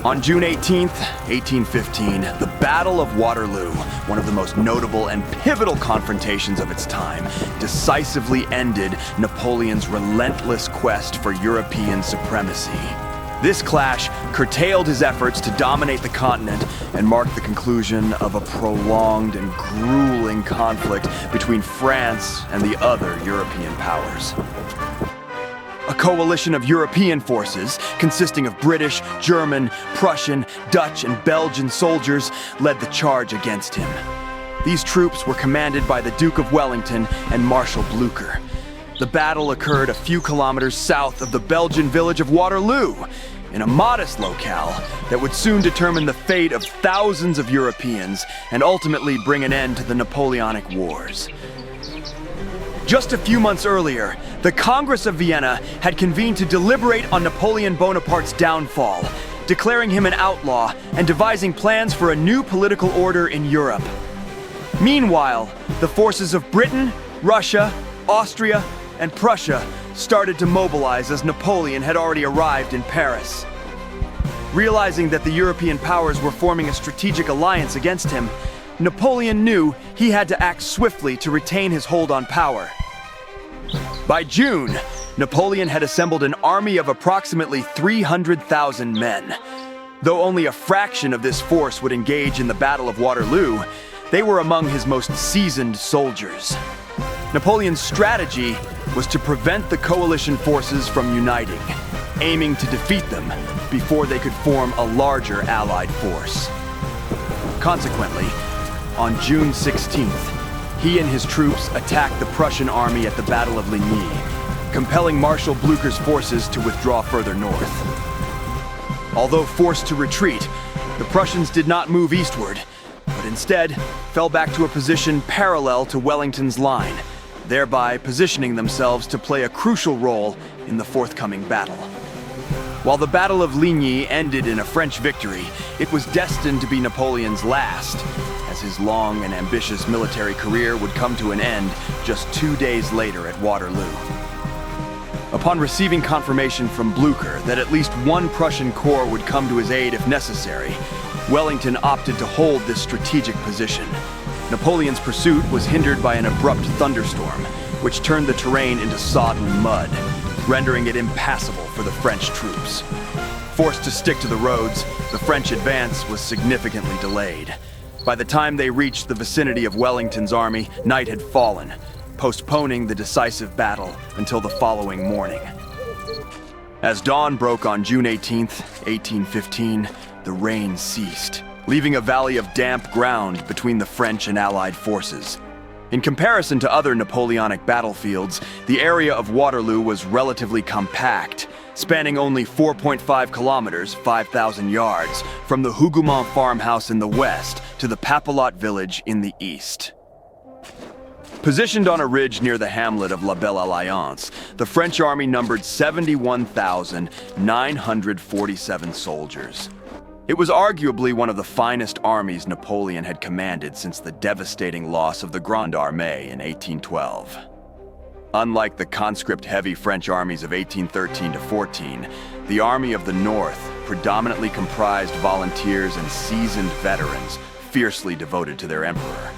On June 18th, 1815, the Battle of Waterloo, one of the most notable and pivotal confrontations of its time, decisively ended Napoleon's relentless quest for European supremacy. This clash curtailed his efforts to dominate the continent and marked the conclusion of a prolonged and grueling conflict between France and the other European powers. A coalition of European forces, consisting of British, German, Prussian, Dutch, and Belgian soldiers, led the charge against him. These troops were commanded by the Duke of Wellington and Marshal Blücher. The battle occurred a few kilometers south of the Belgian village of Waterloo, in a modest locale that would soon determine the fate of thousands of Europeans and ultimately bring an end to the Napoleonic Wars. Just a few months earlier, the Congress of Vienna had convened to deliberate on Napoleon Bonaparte's downfall, declaring him an outlaw and devising plans for a new political order in Europe. Meanwhile, the forces of Britain, Russia, Austria, and Prussia started to mobilize as Napoleon had already arrived in Paris. Realizing that the European powers were forming a strategic alliance against him, Napoleon knew he had to act swiftly to retain his hold on power. By June, Napoleon had assembled an army of approximately 300,000 men. Though only a fraction of this force would engage in the Battle of Waterloo, they were among his most seasoned soldiers. Napoleon's strategy was to prevent the coalition forces from uniting, aiming to defeat them before they could form a larger Allied force. Consequently, on June 16th, he and his troops attacked the Prussian army at the Battle of Ligny, compelling Marshal Blücher's forces to withdraw further north. Although forced to retreat, the Prussians did not move eastward, but instead fell back to a position parallel to Wellington's line, thereby positioning themselves to play a crucial role in the forthcoming battle. While the Battle of Ligny ended in a French victory, it was destined to be Napoleon's last, as his long and ambitious military career would come to an end just 2 days later at Waterloo. Upon receiving confirmation from Blücher that at least one Prussian corps would come to his aid if necessary, Wellington opted to hold this strategic position. Napoleon's pursuit was hindered by an abrupt thunderstorm, which turned the terrain into sodden mud, rendering it impassable for the French troops. Forced to stick to the roads, the French advance was significantly delayed. By the time they reached the vicinity of Wellington's army, night had fallen, postponing the decisive battle until the following morning. As dawn broke on June 18th, 1815, the rain ceased, leaving a valley of damp ground between the French and Allied forces. In comparison to other Napoleonic battlefields, the area of Waterloo was relatively compact, spanning only 4.5 kilometers, 5,000 yards, from the Hougoumont farmhouse in the west to the Papelotte village in the east. Positioned on a ridge near the hamlet of La Belle Alliance, the French army numbered 71,947 soldiers. It was arguably one of the finest armies Napoleon had commanded since the devastating loss of the Grande Armée in 1812. Unlike the conscript-heavy French armies of 1813 to 14, the Army of the North predominantly comprised volunteers and seasoned veterans, fiercely devoted to their emperor.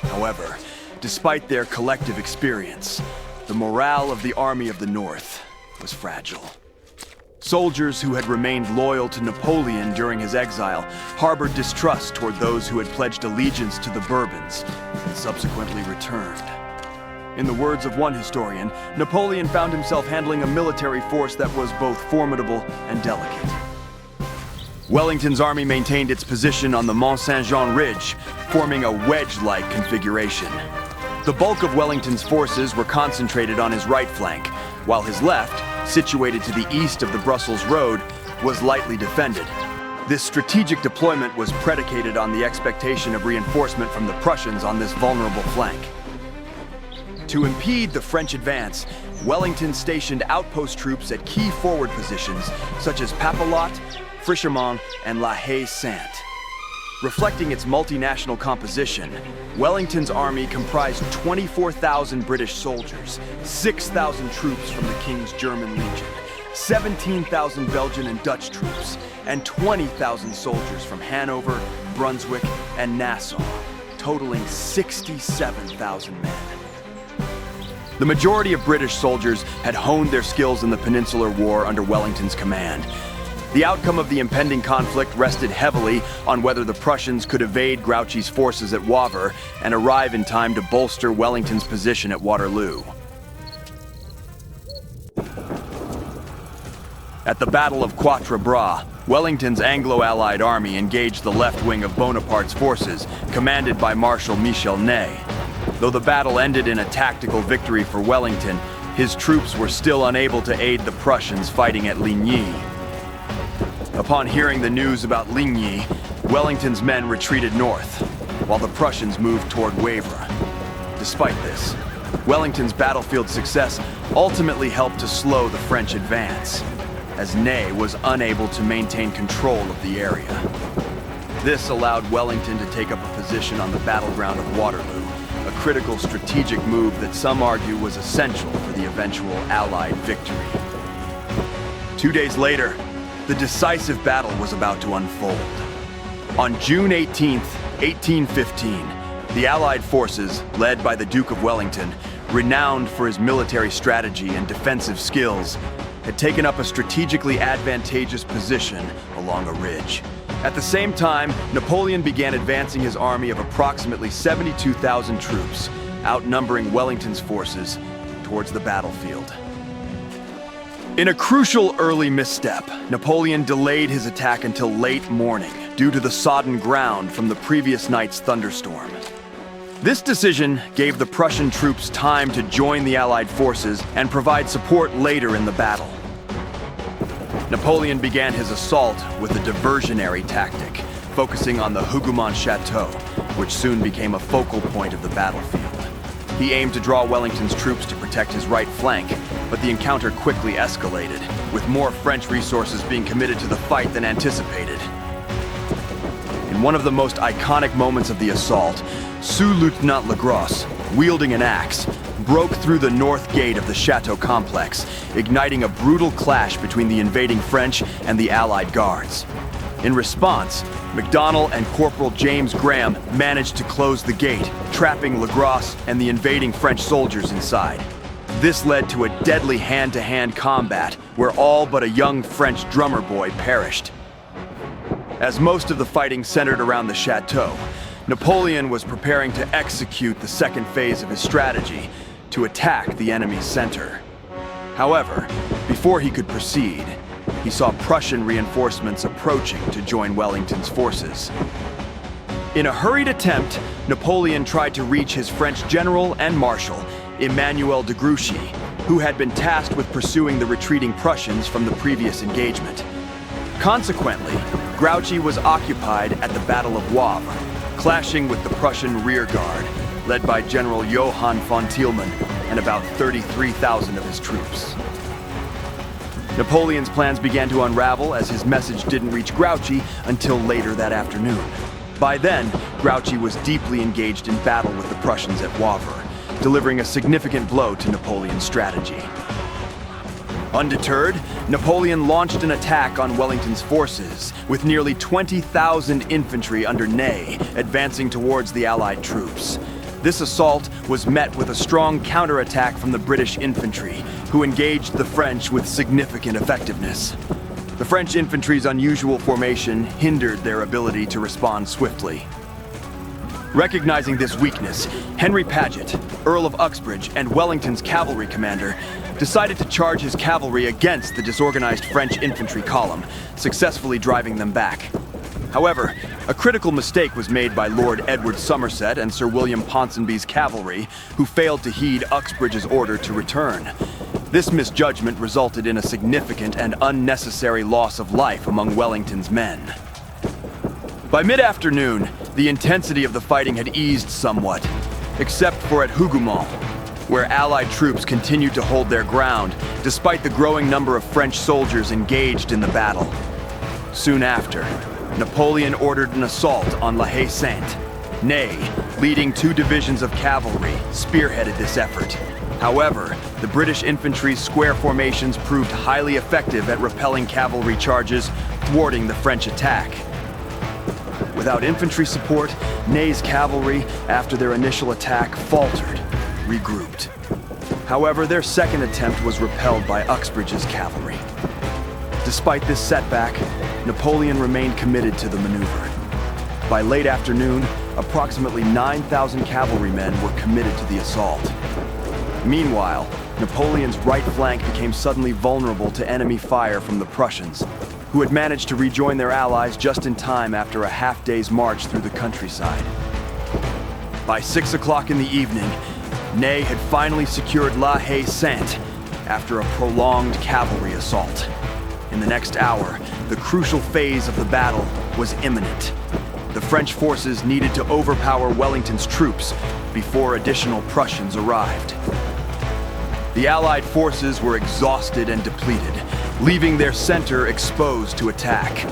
However, despite their collective experience, the morale of the Army of the North was fragile. Soldiers who had remained loyal to Napoleon during his exile harbored distrust toward those who had pledged allegiance to the Bourbons and subsequently returned. In the words of one historian, Napoleon found himself handling a military force that was both formidable and delicate. Wellington's army maintained its position on the Mont Saint-Jean ridge, forming a wedge-like configuration. The bulk of Wellington's forces were concentrated on his right flank, while his left, situated to the east of the Brussels Road, was lightly defended. This strategic deployment was predicated on the expectation of reinforcement from the Prussians on this vulnerable flank. To impede the French advance, Wellington stationed outpost troops at key forward positions such as Papelotte, Frischemont, and La Haye-Sainte. Reflecting its multinational composition, Wellington's army comprised 24,000 British soldiers, 6,000 troops from the King's German Legion, 17,000 Belgian and Dutch troops, and 20,000 soldiers from Hanover, Brunswick, and Nassau, totaling 67,000 men. The majority of British soldiers had honed their skills in the Peninsular War under Wellington's command. The outcome of the impending conflict rested heavily on whether the Prussians could evade Grouchy's forces at Wavre and arrive in time to bolster Wellington's position at Waterloo. At the Battle of Quatre Bras, Wellington's Anglo-Allied army engaged the left wing of Bonaparte's forces, commanded by Marshal Michel Ney. Though the battle ended in a tactical victory for Wellington, his troops were still unable to aid the Prussians fighting at Ligny. Upon hearing the news about Ligny, Wellington's men retreated north, while the Prussians moved toward Wavre. Despite this, Wellington's battlefield success ultimately helped to slow the French advance, as Ney was unable to maintain control of the area. This allowed Wellington to take up a position on the battleground of Waterloo, a critical strategic move that some argue was essential for the eventual Allied victory. 2 days later, the decisive battle was about to unfold. On June 18, 1815, the Allied forces, led by the Duke of Wellington, renowned for his military strategy and defensive skills, had taken up a strategically advantageous position along a ridge. At the same time, Napoleon began advancing his army of approximately 72,000 troops, outnumbering Wellington's forces, towards the battlefield. In a crucial early misstep, Napoleon delayed his attack until late morning due to the sodden ground from the previous night's thunderstorm. This decision gave the Prussian troops time to join the Allied forces and provide support later in the battle. Napoleon began his assault with a diversionary tactic, focusing on the Hougoumont Chateau, which soon became a focal point of the battlefield. He aimed to draw Wellington's troops to protect his right flank, but the encounter quickly escalated, with more French resources being committed to the fight than anticipated. In one of the most iconic moments of the assault, Sous-Lieutenant Legros, wielding an axe, broke through the north gate of the Chateau complex, igniting a brutal clash between the invading French and the Allied guards. In response, MacDonald and Corporal James Graham managed to close the gate, trapping Legros and the invading French soldiers inside. This led to a deadly hand-to-hand combat where all but a young French drummer boy perished. As most of the fighting centered around the chateau, Napoleon was preparing to execute the second phase of his strategy, to attack the enemy's center. However, before he could proceed, he saw Prussian reinforcements approaching to join Wellington's forces. In a hurried attempt, Napoleon tried to reach his French general and marshal, Emmanuel de Grouchy, who had been tasked with pursuing the retreating Prussians from the previous engagement. Consequently, Grouchy was occupied at the Battle of Wavre, clashing with the Prussian rearguard, led by General Johann von Thielmann and about 33,000 of his troops. Napoleon's plans began to unravel as his message didn't reach Grouchy until later that afternoon. By then, Grouchy was deeply engaged in battle with the Prussians at Wavre, delivering a significant blow to Napoleon's strategy. Undeterred, Napoleon launched an attack on Wellington's forces, with nearly 20,000 infantry under Ney advancing towards the Allied troops. This assault was met with a strong counterattack from the British infantry, who engaged the French with significant effectiveness. The French infantry's unusual formation hindered their ability to respond swiftly. Recognizing this weakness, Henry Paget, Earl of Uxbridge and Wellington's cavalry commander, decided to charge his cavalry against the disorganized French infantry column, successfully driving them back. However, a critical mistake was made by Lord Edward Somerset and Sir William Ponsonby's cavalry, who failed to heed Uxbridge's order to return. This misjudgment resulted in a significant and unnecessary loss of life among Wellington's men. By mid-afternoon, the intensity of the fighting had eased somewhat, except for at Hougoumont, where Allied troops continued to hold their ground, despite the growing number of French soldiers engaged in the battle. Soon after, Napoleon ordered an assault on La Haye-Sainte. Ney, leading 2 divisions of cavalry, spearheaded this effort. However, The British infantry's square formations proved highly effective at repelling cavalry charges, thwarting the French attack. Without infantry support, Ney's cavalry, after their initial attack, faltered, regrouped. However, their second attempt was repelled by Uxbridge's cavalry. Despite this setback, Napoleon remained committed to the maneuver. By late afternoon, approximately 9,000 cavalrymen were committed to the assault. Meanwhile, Napoleon's right flank became suddenly vulnerable to enemy fire from the Prussians, who had managed to rejoin their allies just in time after a half-day's march through the countryside. By 6 o'clock in the evening, Ney had finally secured La Haye-Sainte after a prolonged cavalry assault. In the next hour, the crucial phase of the battle was imminent. The French forces needed to overpower Wellington's troops before additional Prussians arrived. The Allied forces were exhausted and depleted, leaving their center exposed to attack.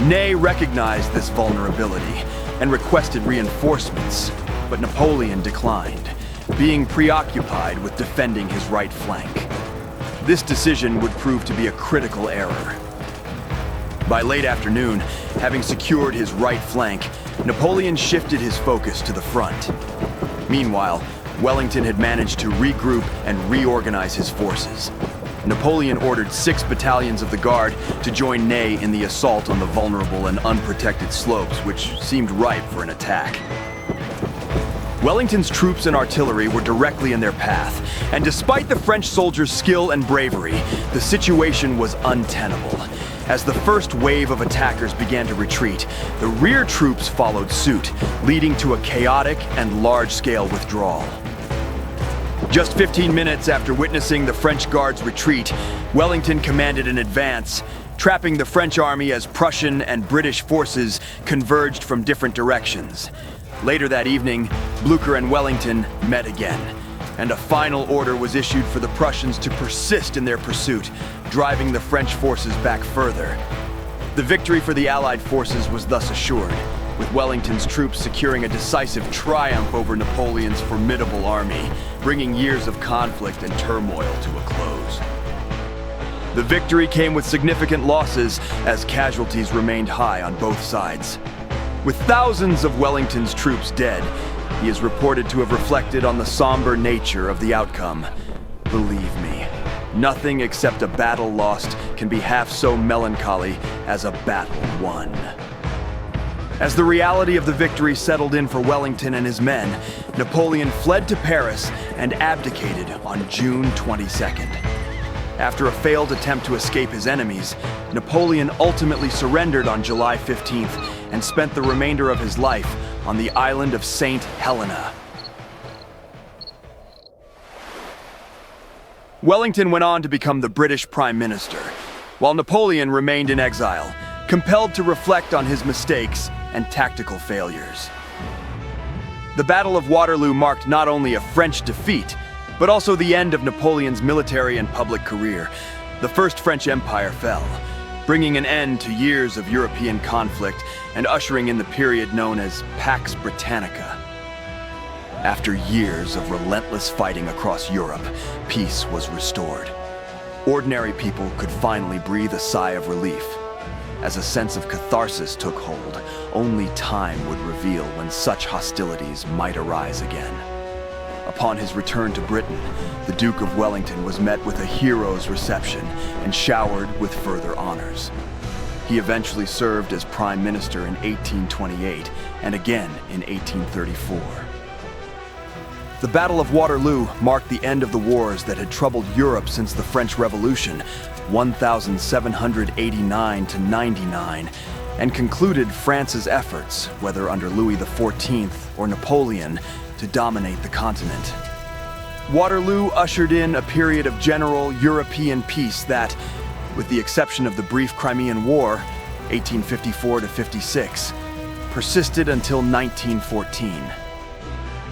Ney recognized this vulnerability and requested reinforcements, but Napoleon declined, being preoccupied with defending his right flank. This decision would prove to be a critical error. By late afternoon, having secured his right flank, Napoleon shifted his focus to the front. Meanwhile, Wellington had managed to regroup and reorganize his forces. Napoleon ordered 6 battalions of the Guard to join Ney in the assault on the vulnerable and unprotected slopes, which seemed ripe for an attack. Wellington's troops and artillery were directly in their path, and despite the French soldiers' skill and bravery, the situation was untenable. As the first wave of attackers began to retreat, the rear troops followed suit, leading to a chaotic and large-scale withdrawal. Just 15 minutes after witnessing the French Guards retreat, Wellington commanded an advance, trapping the French army as Prussian and British forces converged from different directions. Later that evening, Blücher and Wellington met again, and a final order was issued for the Prussians to persist in their pursuit, driving the French forces back further. The victory for the Allied forces was thus assured, with Wellington's troops securing a decisive triumph over Napoleon's formidable army, bringing years of conflict and turmoil to a close. The victory came with significant losses as casualties remained high on both sides. With thousands of Wellington's troops dead, he is reported to have reflected on the somber nature of the outcome. Believe me, nothing except a battle lost can be half so melancholy as a battle won. As the reality of the victory settled in for Wellington and his men, Napoleon fled to Paris and abdicated on June 22nd. After a failed attempt to escape his enemies, Napoleon ultimately surrendered on July 15th and spent the remainder of his life on the island of St. Helena. Wellington went on to become the British Prime Minister, while Napoleon remained in exile, compelled to reflect on his mistakes and tactical failures. The Battle of Waterloo marked not only a French defeat, but also the end of Napoleon's military and public career. The First French Empire fell, bringing an end to years of European conflict and ushering in the period known as Pax Britannica. After years of relentless fighting across Europe, peace was restored. Ordinary people could finally breathe a sigh of relief. As a sense of catharsis took hold, only time would reveal when such hostilities might arise again. Upon his return to Britain, the Duke of Wellington was met with a hero's reception and showered with further honors. He eventually served as Prime Minister in 1828 and again in 1834. The Battle of Waterloo marked the end of the wars that had troubled Europe since the French Revolution, 1789 to 99, and concluded France's efforts, whether under Louis XIV or Napoleon, to dominate the continent. Waterloo ushered in a period of general European peace that, with the exception of the brief Crimean War, 1854 to 56, persisted until 1914.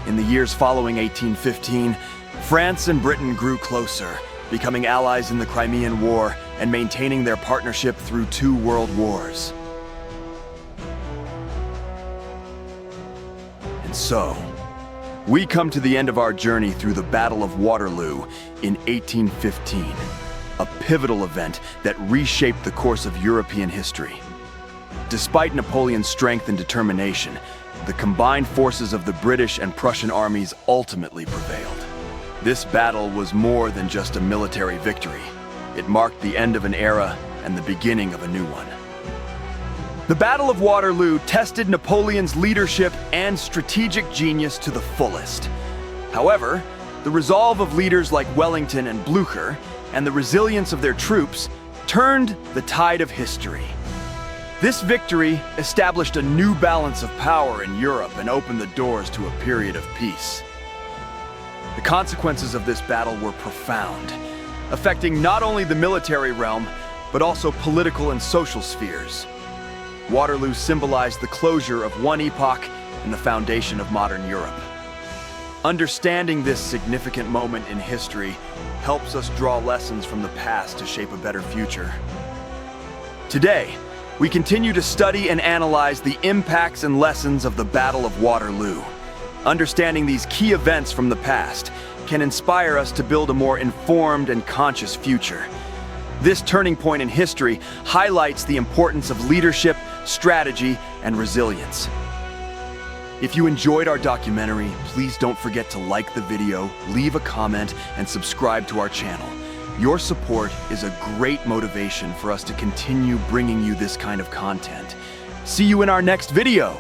In the years following 1815, France and Britain grew closer, becoming allies in the Crimean War and maintaining their partnership through 2 world wars. And so, We come to the end of our journey through the Battle of Waterloo in 1815, a pivotal event that reshaped the course of European history. Despite Napoleon's strength and determination, the combined forces of the British and Prussian armies ultimately prevailed. This battle was more than just a military victory. It marked the end of an era and the beginning of a new one. The Battle of Waterloo tested Napoleon's leadership and strategic genius to the fullest. However, the resolve of leaders like Wellington and Blücher and the resilience of their troops turned the tide of history. This victory established a new balance of power in Europe and opened the doors to a period of peace. The consequences of this battle were profound, affecting not only the military realm, but also political and social spheres. Waterloo symbolized the closure of one epoch and the foundation of modern Europe. Understanding this significant moment in history helps us draw lessons from the past to shape a better future. Today, we continue to study and analyze the impacts and lessons of the Battle of Waterloo. Understanding these key events from the past can inspire us to build a more informed and conscious future. This turning point in history highlights the importance of leadership, strategy, and resilience. If you enjoyed our documentary, please don't forget to like the video, leave a comment, and subscribe to our channel. Your support is a great motivation for us to continue bringing you this kind of content. See you in our next video!